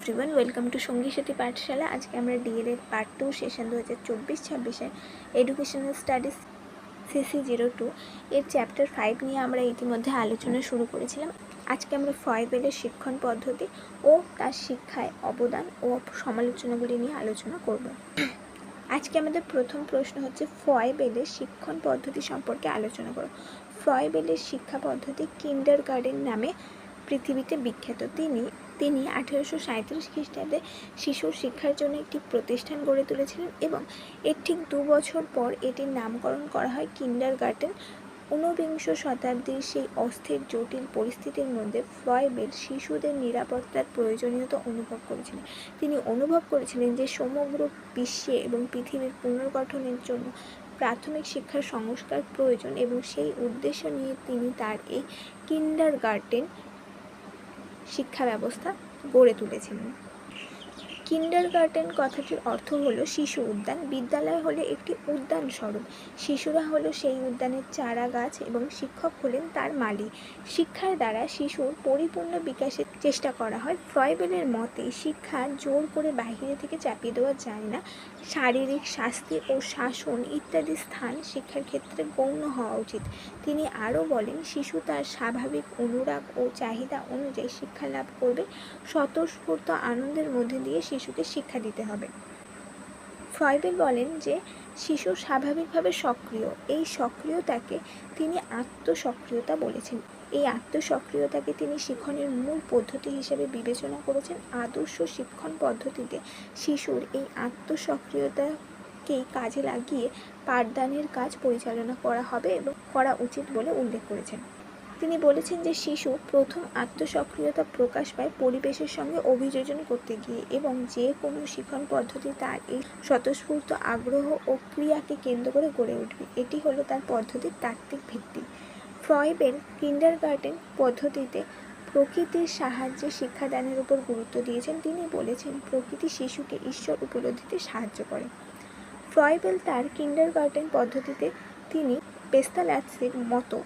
Everyone, welcome to সঙ্গী সাথী পাঠশালা। আজকে আমরা DElEd part 2 session 2024-26 educational studies CC02 এর চ্যাপ্টার 5 নিয়ে আমরা ইতিমধ্যে আলোচনা শুরু করেছিলাম। আজকে আমরা ফ্রয়েবেলের শিক্ষণ পদ্ধতি ও তার শিক্ষায় অবদান ও সমালোচনাগুলি নিয়ে আলোচনা করব। আজকে আমাদের প্রথম প্রশ্ন হচ্ছে ফ্রয়েবেলের শিক্ষণ পদ্ধতি সম্পর্কে আলোচনা করো। ফ্রয়েবেলের শিক্ষা পদ্ধতি কিন্ডারগার্টেন নামে পৃথিবীতে বিখ্যাত। তিনি 1837 খ্রিস্টাব্দে শিশুর শিক্ষার জন্য একটি প্রতিষ্ঠান গড়ে তুলেছিলেন এবং এর ঠিক 2 বছর পর এটির নামকরণ করা হয় কিন্ডারগার্টেন। ঊনবিংশ শতাব্দীর সেই অস্থির জটিল পরিস্থিতির মধ্যে ফ্রয়েবেল শিশুদের নিরাপত্তার প্রয়োজনীয়তা অনুভব করেছিলেন। তিনি অনুভব করেছিলেন যে সমগ্র বিশ্বে এবং পৃথিবীর পুনর্গঠনের জন্য প্রাথমিক শিক্ষার সংস্কার প্রয়োজন এবং সেই উদ্দেশ্য নিয়ে তিনি তার এই কিন্ডারগার্টেন শিক্ষা ব্যবস্থা গড়ে তুলেছিলেন। কিন্ডারগার্টেন কথাটির অর্থ হলো শিশু উদ্যান। বিদ্যালয় হলো একটি উদ্যান স্বরূপ। শিশুরা হলো সেই উদ্যানের চারা গাছ এবং শিক্ষক হলেন তার মালি। শিক্ষার দ্বারা শিশুর পরিপূর্ণ বিকাশের চেষ্টা করা হয়। ফ্রয়েবেলের মতে শিক্ষা জোর করে বাহিরে থেকে চাপিয়ে দেওয়া যায় না। শারীরিক শাস্তি ও শাসন ইত্যাদি স্থান শিক্ষার ক্ষেত্রে গৌণ হওয়া উচিত। তিনি আরও বলেন শিশু তার স্বাভাবিক অনুরাগ ও চাহিদা অনুযায়ী শিক্ষা লাভ করবে। স্বতঃস্ফূর্ত আনন্দের মধ্যে দিয়ে শিশুকে শিক্ষা দিতে হবে। ফ্রয়েবেল বলেন যে শিশু স্বাভাবিকভাবে সক্রিয়। এই সক্রিয়তাকে তিনি আত্মসক্রিয়তা বলেছেন। এই আত্মসক্রিয়তাকে তিনি শিক্ষণের মূল পদ্ধতি হিসেবে বিবেচনা করেছেন। আদর্শ শিক্ষণ পদ্ধতিতে শিশুর এই আত্মসক্রিয়তাকেই কাজে লাগিয়ে পাঠদানের কাজ পরিচালনা করা হবে এবং করা উচিত বলে উল্লেখ করেছেন। তিনি বলেছেন যে শিশু প্রথম আত্মসক্রিয়তা প্রকাশ পায় পরিবেশের সঙ্গে অভিযোজন করতে গিয়ে এবং যে কোনো শিক্ষণ পদ্ধতি তার এই স্বতঃস্ফূর্ত আগ্রহ ও ক্রিয়াকে কেন্দ্র করে গড়ে উঠবে। এটি হলো তার পদ্ধতির তাত্ত্বিক ভিত্তি। ফ্রয়েবেল কিন্ডারগার্টেন পদ্ধতিতে প্রকৃতির সাহায্যে শিক্ষাদানের উপর গুরুত্ব দিয়েছেন। তিনি বলেছেন প্রকৃতি শিশুকে ঈশ্বর উপলব্ধিতে সাহায্য করে। ফ্রয়েবেল তার কিন্ডারগার্টেন পদ্ধতিতে তিনি পেস্তালাৎসের মতো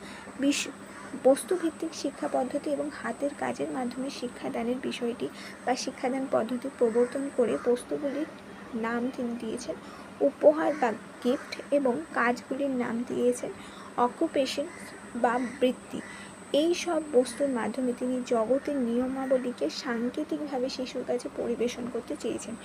বস্তুভিত্তিক শিক্ষা পদ্ধতি এবং হাতের কাজের মাধ্যমে শিক্ষাদানের বিষয়টি বা শিক্ষাদান পদ্ধতি প্রবর্তন করে বস্তুগুলির নাম তিনি দিয়েছেন উপহার বা গিফট এবং কাজগুলির নাম দিয়েছেন অকুপেশন বা বৃত্তি। এই সব বস্তুর মাধ্যমে তিনি জগতের নিয়মাবলীকে সাংকেতিকভাবে শিশুর কাছে পরিবেশন করতে চেয়েছেন।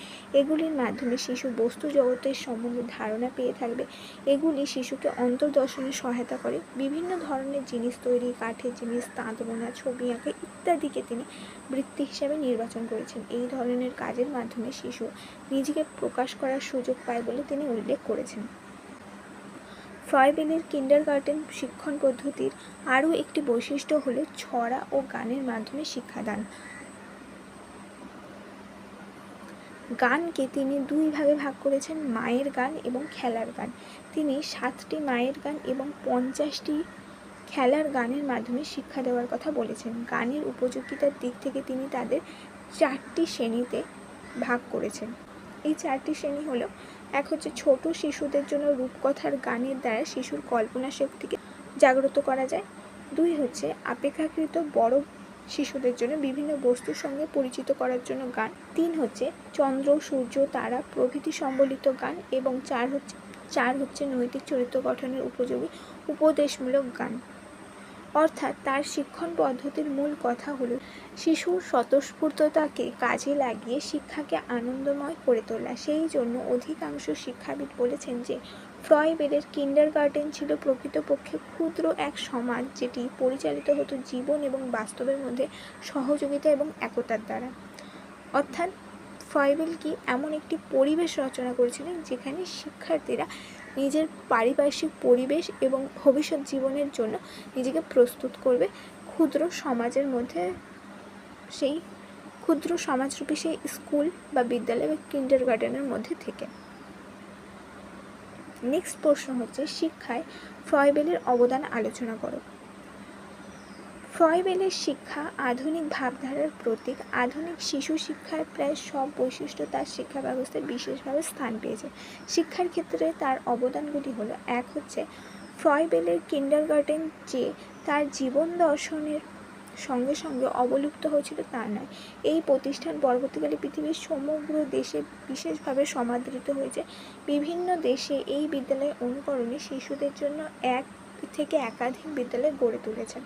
এগুলির মাধ্যমে শিশু বস্তু জগতের সম্বন্ধে ধারণা পেয়ে থাকবে। এগুলি শিশুকে অন্তর্দর্শনে সহায়তা করে। বিভিন্ন ধরনের জিনিস তৈরি, কাঠের জিনিস, তাঁত বোনা, ছবি আঁকা ইত্যাদিকে তিনি বৃত্তি হিসাবে নির্বাচন করেছেন। এই ধরনের কাজের মাধ্যমে শিশু নিজেকে প্রকাশ করার সুযোগ পায় বলে তিনি উল্লেখ করেছেন। ফ্রয়েবেলের কিন্ডারগার্টেন শিক্ষণ পদ্ধতির আরও একটি বৈশিষ্ট্য হল ছড়া ও গানের মাধ্যমে শিক্ষাদান। গানকে তিনি দুই ভাগে ভাগ করেছেন, মায়ের গান এবং খেলার গান। তিনি 7টি মায়ের গান এবং 50টি খেলার গানের মাধ্যমে শিক্ষা দেওয়ার কথা বলেছেন। গানের উপযোগিতার দিক থেকে তিনি তাদের 4টি শ্রেণীতে ভাগ করেছেন। এই 4টি শ্রেণী হলো, এক হচ্ছে ছোট শিশুদের জন্য রূপকথার গানের দ্বারা শিশুর কল্পনা শক্তিকে জাগ্রত করা যায়। 2 হচ্ছে অপেক্ষাকৃত বড় শিশুদের জন্য বিভিন্ন বস্তুর সঙ্গে পরিচিত করার জন্য গান। 3 হচ্ছে চন্দ্র, সূর্য, তারা প্রভৃতি সম্বলিত গান এবং 4 হচ্ছে নৈতিক চরিত্র গঠনের উপযোগী উপদেশমূলক গান। অর্থাৎ তার শিক্ষণ পদ্ধতির মূল কথা হলো শিশুর স্বতঃস্ফূর্ততাকে কাজে লাগিয়ে শিক্ষাকে আনন্দময় করে তোলা। সেই জন্য অধিকাংশ শিক্ষাবিদ বলেছেন যে ফ্রয়েবেলের কিন্ডারগার্টেন ছিল প্রকৃতপক্ষে ক্ষুদ্র এক সমাজ, যেটি পরিচালিত হতো জীবন এবং বাস্তবের মধ্যে সহযোগিতা এবং একতার দ্বারা। অর্থাৎ ফ্রয়েবেল কি এমন একটি পরিবেশ রচনা করেছিলেন যেখানে শিক্ষার্থীরা নিজের পারিপার্শ্বিক পরিবেশ এবং ভবিষ্যৎ জীবনের জন্য নিজেকে প্রস্তুত করবে ক্ষুদ্র সমাজের মধ্যে, সেই ক্ষুদ্র সমাজরূপী সেই স্কুল বা বিদ্যালয় বা কিন্ডারগার্টেনের মধ্যে থেকে। নেক্সট প্রশ্ন হচ্ছে শিক্ষায় ফ্রয়েবেলের অবদান আলোচনা করো। ফ্রয়েবেলের শিক্ষা আধুনিক ভাবধারার প্রতীক। আধুনিক শিশু শিক্ষায় প্রায় সব বৈশিষ্ট্য তার শিক্ষা ব্যবস্থায় বিশেষভাবে স্থান পেয়েছে। শিক্ষার ক্ষেত্রে তার অবদানগুলি হলো, এক হচ্ছে ফ্রয়েবেলের কিন্ডারগার্টেন যে তার জীবন দর্শনের সঙ্গে সঙ্গে অবলুপ্ত হয়েছিল তা নয়। এই প্রতিষ্ঠান পরবর্তীকালে পৃথিবীর সমগ্র দেশে বিশেষভাবে সমাদৃত হয়েছে। বিভিন্ন দেশে এই বিদ্যালয় অনুকরণে শিশুদের জন্য এক থেকে একাধিক বিদ্যালয় গড়ে তুলেছে।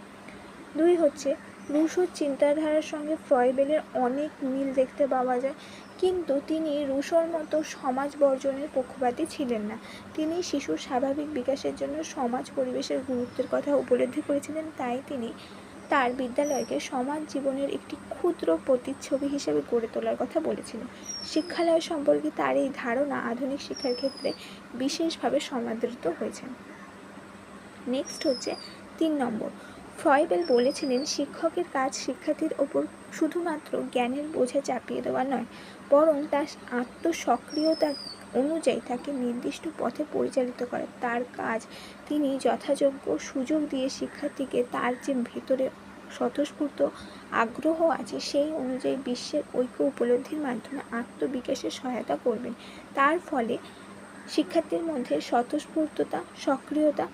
2 হচ্ছে রুশোর চিন্তাধারার সঙ্গে ফ্রয়েবেলের অনেক মিল দেখতে পাওয়া যায়, কিন্তু তিনি রুশোর মতো সমাজ বর্জনের পক্ষপাতী ছিলেন না। তিনি শিশুর স্বাভাবিক বিকাশের জন্য সমাজ পরিবেশের গুরুত্বের কথা উপলব্ধি করেছিলেন। তাই তিনি তার বিদ্যালয়কে সমাজ জীবনের একটি ক্ষুদ্র প্রতিচ্ছবি হিসেবে গড়ে তোলার কথা বলেছিলেন। শিক্ষালয় সম্পর্কে তার এই ধারণা আধুনিক শিক্ষার ক্ষেত্রে বিশেষভাবে সমাদৃত হয়েছে। নেক্সট হচ্ছে 3 নম্বর, ফ্রয়েবেল বলেছিলেন শিক্ষকের কাজ শিক্ষার্থীর ওপর শুধুমাত্র জ্ঞানের বোঝা চাপিয়ে দেওয়া নয়, বরং তার আত্মসক্রিয়তা অনুযায়ী তাকে নির্দিষ্ট পথে পরিচালিত করা। তার কাজ তিনি যথাযোগ্য সুযোগ দিয়ে শিক্ষার্থীকে তার যে ভেতরে স্বতঃস্ফূর্ত আগ্রহ আছে সেই অনুযায়ী বিশ্বের ঐক্য উপলব্ধির মাধ্যমে আত্মবিকাশে সহায়তা করবেন। তার ফলে শিক্ষার্থীর মধ্যে স্বতঃস্ফূর্ততা, সক্রিয়তা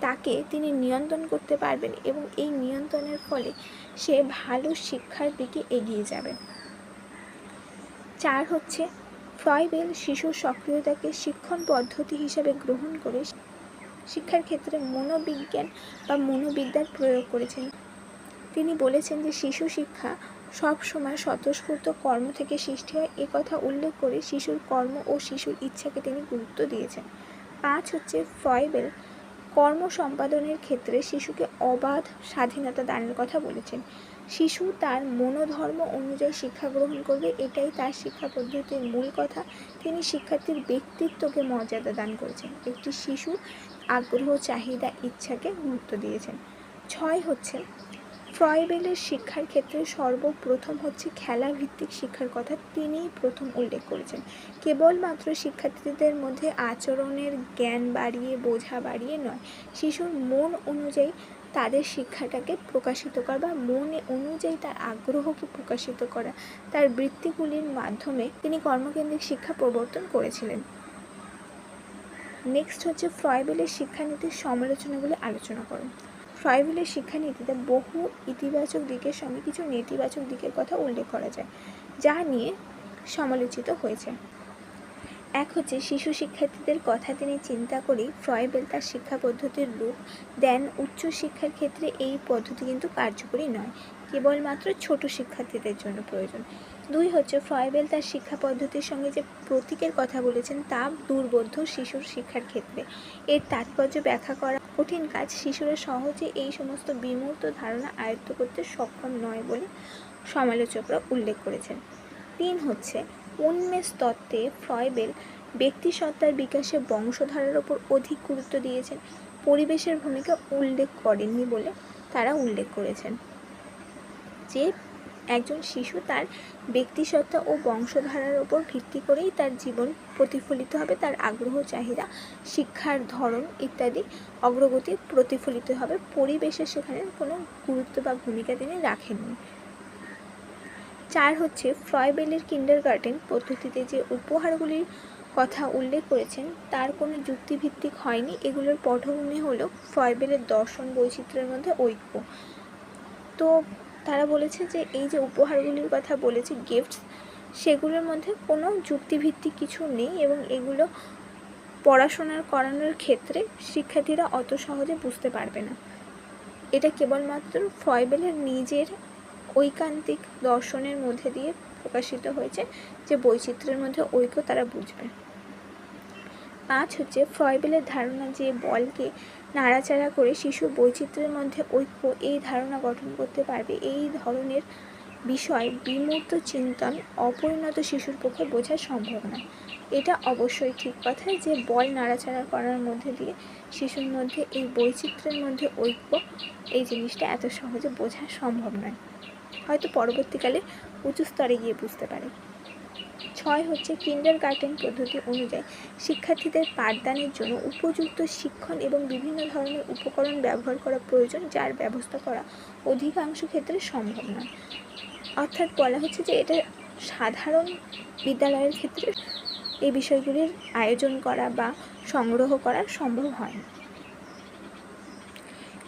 তাকে তিনি নিয়ন্ত্রণ করতে পারবেন এবং এই নিয়ন্ত্রণের ফলে সে ভালো শিক্ষার দিকে এগিয়ে যাবে। 4 হচ্ছে ফ্রয়েবেল শিশুর সক্রিয়তাকে শিক্ষণ পদ্ধতি হিসেবে গ্রহণ করে শিক্ষার ক্ষেত্রে মনোবিজ্ঞান বা মনোবিদ্যার প্রয়োগ করেছেন। তিনি বলেছেন যে শিশু শিক্ষা সব সময় স্বতঃস্ফূর্ত কর্ম থেকে সৃষ্টি হয়, একথা উল্লেখ করে শিশুর কর্ম ও শিশুর ইচ্ছাকে তিনি গুরুত্ব দিয়েছেন। 5 হচ্ছে ফ্রয়েবেল কর্ম সম্পাদনের ক্ষেত্রে শিশুকে অবাধ স্বাধীনতা দানের কথা বলেছেন। শিশু তার মনোধর্ম অনুযায়ী শিক্ষা গ্রহণ করবে, এটাই তার শিক্ষা পদ্ধতির মূল কথা। তিনি শিক্ষার্থীর ব্যক্তিত্বকে মর্যাদা দান করেছেন, একটি শিশুর আগ্রহ, চাহিদা, ইচ্ছাকে গুরুত্ব দিয়েছেন। 6 হচ্ছে ফ্রয়েবেলের শিক্ষার ক্ষেত্রে সর্বপ্রথম হচ্ছে খেলাভিত্তিক শিক্ষার কথা তিনিই প্রথম উল্লেখ করেছেন। কেবলমাত্র শিক্ষার্থীদের মধ্যে আচরণের জ্ঞান বাড়িয়ে, বোঝা বাড়িয়ে নয়, শিশুর মন অনুযায়ী তাদের শিক্ষাটাকে প্রকাশিত করা বা মন অনুযায়ী তার আগ্রহকে প্রকাশিত করা, তার বৃত্তিগুলির মাধ্যমে তিনি কর্মকেন্দ্রিক শিক্ষা প্রবর্তন করেছিলেন। নেক্সট হচ্ছে ফ্রয়েবেলের শিক্ষানীতির সমালোচনাগুলি আলোচনা করুন। ফ্রয়েবেলের শিক্ষানীতিতে বহু ইতিবাচক দিকের সঙ্গে কিছু নেতিবাচক দিকের কথা উল্লেখ করা যায়, যা নিয়ে সমালোচিত হয়েছে। 1 হচ্ছে শিশু শিক্ষার্থীদের কথা তিনি চিন্তা করেই ফ্রয়েবেল তার শিক্ষা পদ্ধতির রূপ দেন। উচ্চ শিক্ষার ক্ষেত্রে এই পদ্ধতি কিন্তু কার্যকরী নয়, কেবলমাত্র ছোট শিক্ষার্থীদের জন্য প্রয়োজন। 2 হচ্ছে ফ্রয়েবেল তার শিক্ষা পদ্ধতির সঙ্গে যে প্রতীকের কথা বলেছেন তা দুর্বোধ্য শিশুর শিক্ষার ক্ষেত্রে। এর তাৎপর্য ব্যাখ্যা করা কঠিন কাজ, শিশুরা সহজে এই সমস্ত বিমূর্ত ধারণা আয়ত্ত করতে সক্ষম নয় বলে সমালোচকরা উল্লেখ করেছেন। 3 হচ্ছে উন্মেষ তত্ত্বে ফ্রয়েবেল ব্যক্তিসত্তার বিকাশে বংশধারার ওপর অধিক গুরুত্ব দিয়েছেন, পরিবেশের ভূমিকা উল্লেখ করেননি বলে তারা উল্লেখ করেছেন যে একজন শিশু তার ব্যক্তিসত্তা ও বংশধারার ওপর ভিত্তি করেই তার জীবন প্রতিফলিত হবে, তার আগ্রহ, চাহিদা, শিক্ষার ধরন ইত্যাদি অগ্রগতি প্রতিফলিত হবে। পরিবেশের সেখানে কোনো গুরুত্ব বা ভূমিকা তিনি রাখেননি। 4 হচ্ছে ফ্রয়েবেলের কিন্ডারগার্টেন পদ্ধতিতে যে উপহারগুলির কথা উল্লেখ করেছেন তার কোনো যুক্তিভিত্তিক হয়নি। এগুলোর পটভূমি হলো ফ্রয়েবেলের দর্শন বৈচিত্র্যের মধ্যে ঐক্য। তো তারা বলেছে যে এই যে উপহারগুলির কথা বলেছে, গিফটস, সেগুলোর মধ্যে কোনো যুক্তিভিত্তিক কিছু নেই এবং এগুলো পড়াশোনার করানোর ক্ষেত্রে শিক্ষার্থীরা অত সহজে বুঝতে পারবে না। এটা কেবলমাত্র ফ্রয়েবেলের নিজের ঐকান্তিক দর্শনের মধ্যে দিয়ে প্রকাশিত হয়েছে যে বৈচিত্র্যের মধ্যে ঐক্য তারা বুঝবে। 5 হচ্ছে ফ্রয়েবেলের ধারণা যে বলকে নাড়াচাড়া করে শিশু বৈচিত্র্যের মধ্যে ঐক্য এই ধারণা গঠন করতে পারবে, এই ধরনের বিষয় বিমূর্ত চিন্তন অপরিণত শিশুর পক্ষে বোঝা সম্ভব নয়। এটা অবশ্যই ঠিক কথা যে বল নাড়াচাড়া করার মধ্যে দিয়ে শিশুর মধ্যে এই বৈচিত্র্যের মধ্যে ঐক্য এই জিনিসটা এত সহজে বোঝা সম্ভব নয়, হয়তো পরবর্তীকালে উঁচু স্তরে গিয়ে বুঝতে পারে। 6 হচ্ছে কিন্ডারগার্টেন পদ্ধতি অনুযায়ী শিক্ষার্থীদের পাঠদানের জন্য উপযুক্ত শিক্ষণ এবং বিভিন্ন ধরনের উপকরণ ব্যবহার করা প্রয়োজন, যার ব্যবস্থা করা অধিকাংশ ক্ষেত্রে সম্ভব নয়। অর্থাৎ বলা হচ্ছে যে এটা সাধারণ বিদ্যালয়ের ক্ষেত্রে এই বিষয়গুলির আয়োজন করা বা সংগ্রহ করা সম্ভব হয় না।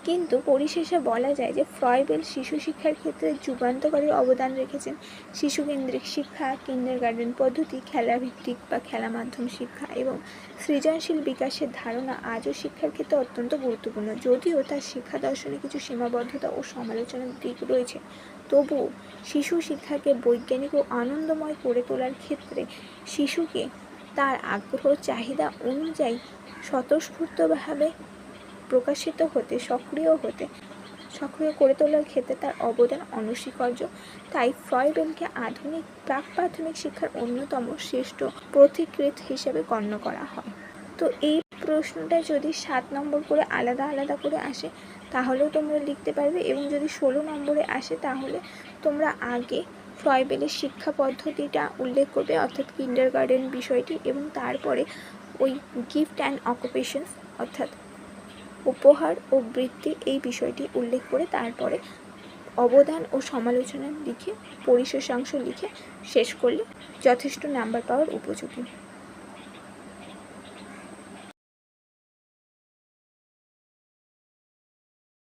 কিন্তু পরিশেষে বলা যায় যে ফ্রয়েবেল শিশু শিক্ষার ক্ষেত্রে যুগান্তকারী অবদান রেখেছেন। শিশুকেন্দ্রিক শিক্ষা, কিন্ডারগার্টেন পদ্ধতি, খেলাভিত্তিক বা খেলা মাধ্যম শিক্ষা এবং সৃজনশীল বিকাশের ধারণা আজও শিক্ষার ক্ষেত্রে অত্যন্ত গুরুত্বপূর্ণ। যদিও তার শিক্ষা দর্শনে কিছু সীমাবদ্ধতা ও সমালোচনার দিক রয়েছে, তবুও শিশু শিক্ষাকে বৈজ্ঞানিক ও আনন্দময় করে তোলার ক্ষেত্রে শিশুকে তার আগ্রহ চাহিদা অনুযায়ী স্বতঃস্ফূর্তভাবে প্রকাশিত হতে সক্রিয় করে তোলার ক্ষেত্রে তার অবদান অনস্বীকার্য। তাই ফ্রয়েবেলকে আধুনিক প্রাক প্রাথমিক শিক্ষার অন্যতম শ্রেষ্ঠ পথিকৃৎ হিসেবে গণ্য করা হয়। তো এই প্রশ্নটা যদি 7 নম্বর করে আলাদা আলাদা করে আসে তাহলেও তোমরা লিখতে পারবে, এবং যদি 16 নম্বরে আসে তাহলে তোমরা আগে ফ্রয়েবেলের শিক্ষা পদ্ধতিটা উল্লেখ করবে, অর্থাৎ কিন্ডারগার্টেন বিষয়টি, এবং তারপরে ওই গিফট অ্যান্ড অকুপেশনস অর্থাৎ উপহার ও বৃত্তি এই বিষয়টি উল্লেখ করে তারপরে অবদান ও সমালোচনা লিখে পরিশেষাংশ লিখে শেষ করলে যথেষ্ট নাম্বার পাওয়ার উপযোগী।